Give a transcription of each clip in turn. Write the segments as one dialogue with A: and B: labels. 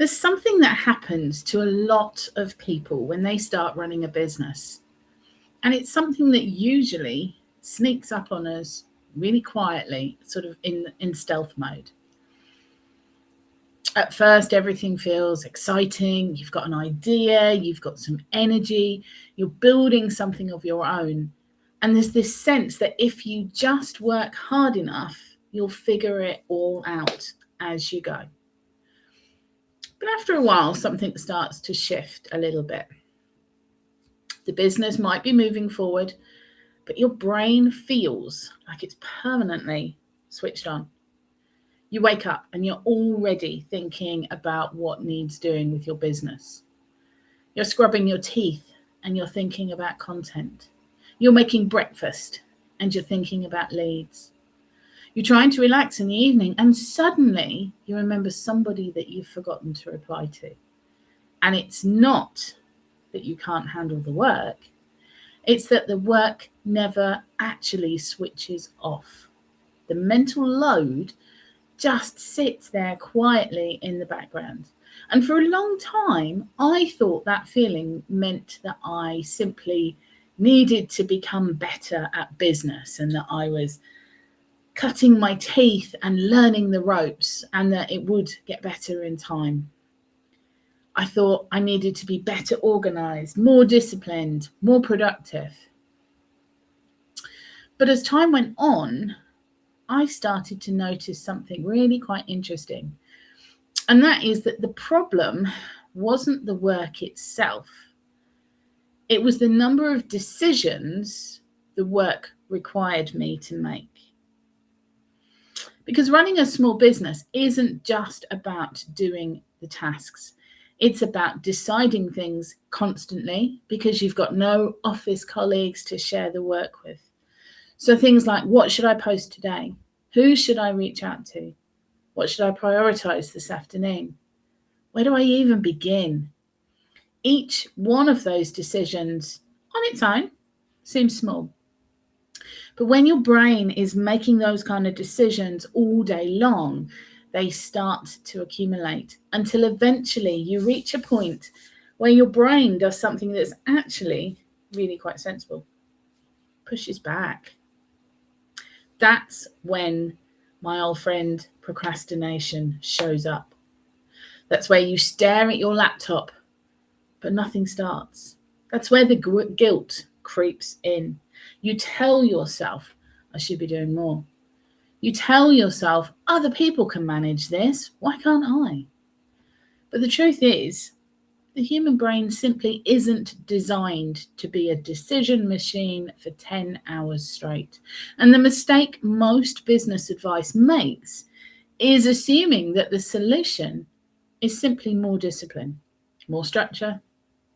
A: There's something that happens to a lot of people when they start running a business. And it's something that usually sneaks up on us really quietly, sort of in stealth mode. At first, everything feels exciting. You've got an idea, you've got some energy, you're building something of your own. And there's this sense that if you just work hard enough, you'll figure it all out as you go. But after a while, something starts to shift a little bit. The business might be moving forward, but your brain feels like it's permanently switched on. You wake up and you're already thinking about what needs doing with your business. You're scrubbing your teeth and you're thinking about content. You're making breakfast and you're thinking about leads. You're trying to relax in the evening and suddenly you remember somebody that you've forgotten to reply to. And it's not that you can't handle the work, it's that the work never actually switches off. The mental load just sits there quietly in the background. And for a long time, I thought that feeling meant that I simply needed to become better at business and that I was cutting my teeth and learning the ropes and that it would get better in time. I thought I needed to be better organized, more disciplined, more productive. But as time went on, I started to notice something really quite interesting. And that is that the problem wasn't the work itself. It was the number of decisions the work required me to make. Because running a small business isn't just about doing the tasks. It's about deciding things constantly because you've got no office colleagues to share the work with. So things like, what should I post today? Who should I reach out to? What should I prioritise this afternoon? Where do I even begin? Each one of those decisions on its own seems small. But when your brain is making those kind of decisions all day long, they start to accumulate until eventually you reach a point where your brain does something that's actually really quite sensible, pushes back. That's when my old friend procrastination shows up. That's where you stare at your laptop, but nothing starts. That's where the guilt creeps in. You tell yourself, I should be doing more. You tell yourself, other people can manage this. Why can't I? But the truth is, the human brain simply isn't designed to be a decision machine for 10 hours straight. And the mistake most business advice makes is assuming that the solution is simply more discipline, more structure,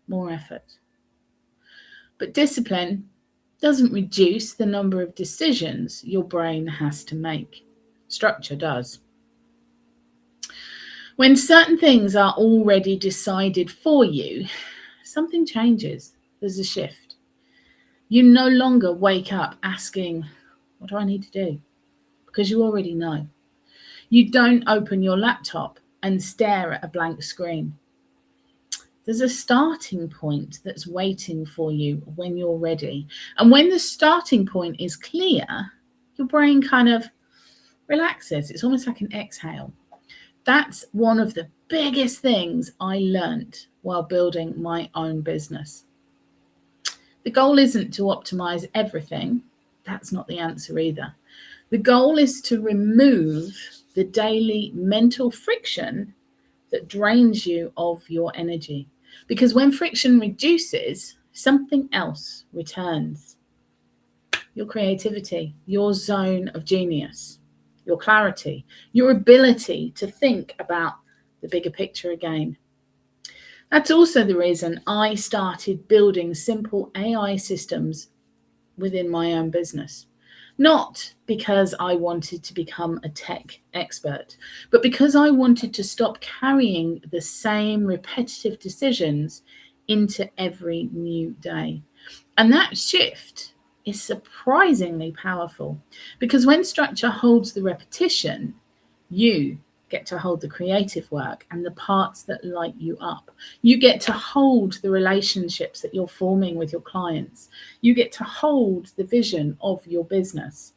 A: more effort. But discipline doesn't reduce the number of decisions your brain has to make. Structure does. When certain things are already decided for you, something changes. There's a shift. You no longer wake up asking, what do I need to do? Because you already know. You don't open your laptop and stare at a blank screen. There's a starting point that's waiting for you when you're ready. And when the starting point is clear, your brain kind of relaxes. It's almost like an exhale. That's one of the biggest things I learnt while building my own business. The goal isn't to optimize everything. That's not the answer either. The goal is to remove the daily mental friction that drains you of your energy. Because when friction reduces, something else returns. Your creativity, your zone of genius, your clarity, your ability to think about the bigger picture again. That's also the reason I started building simple AI systems within my own business. Not because I wanted to become a tech expert, but because I wanted to stop carrying the same repetitive decisions into every new day. And that shift is surprisingly powerful because when structure holds the repetition, you get to hold the creative work and the parts that light you up. You get to hold the relationships that you're forming with your clients. You get to hold the vision of your business.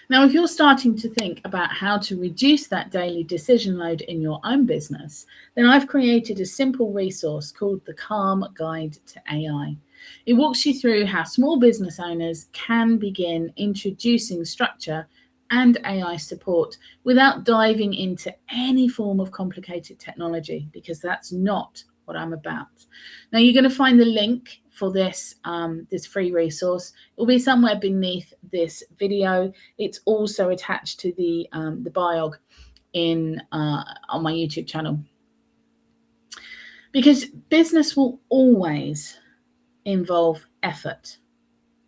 A: Now, if you're starting to think about how to reduce that daily decision load in your own business, then I've created a simple resource called the Calm Guide to AI. It walks you through how small business owners can begin introducing structure and AI support without diving into any form of complicated technology, because that's not what I'm about. Now, you're going to find the link for this this free resource. It will be somewhere beneath this video. It's also attached to the biog on my YouTube channel. Because business will always involve effort,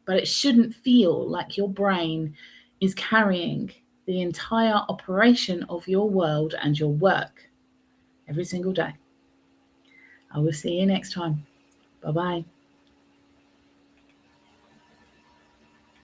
A: but it shouldn't feel like your brain is carrying the entire operation of your world and your work every single day. I will see you next time. Bye-bye.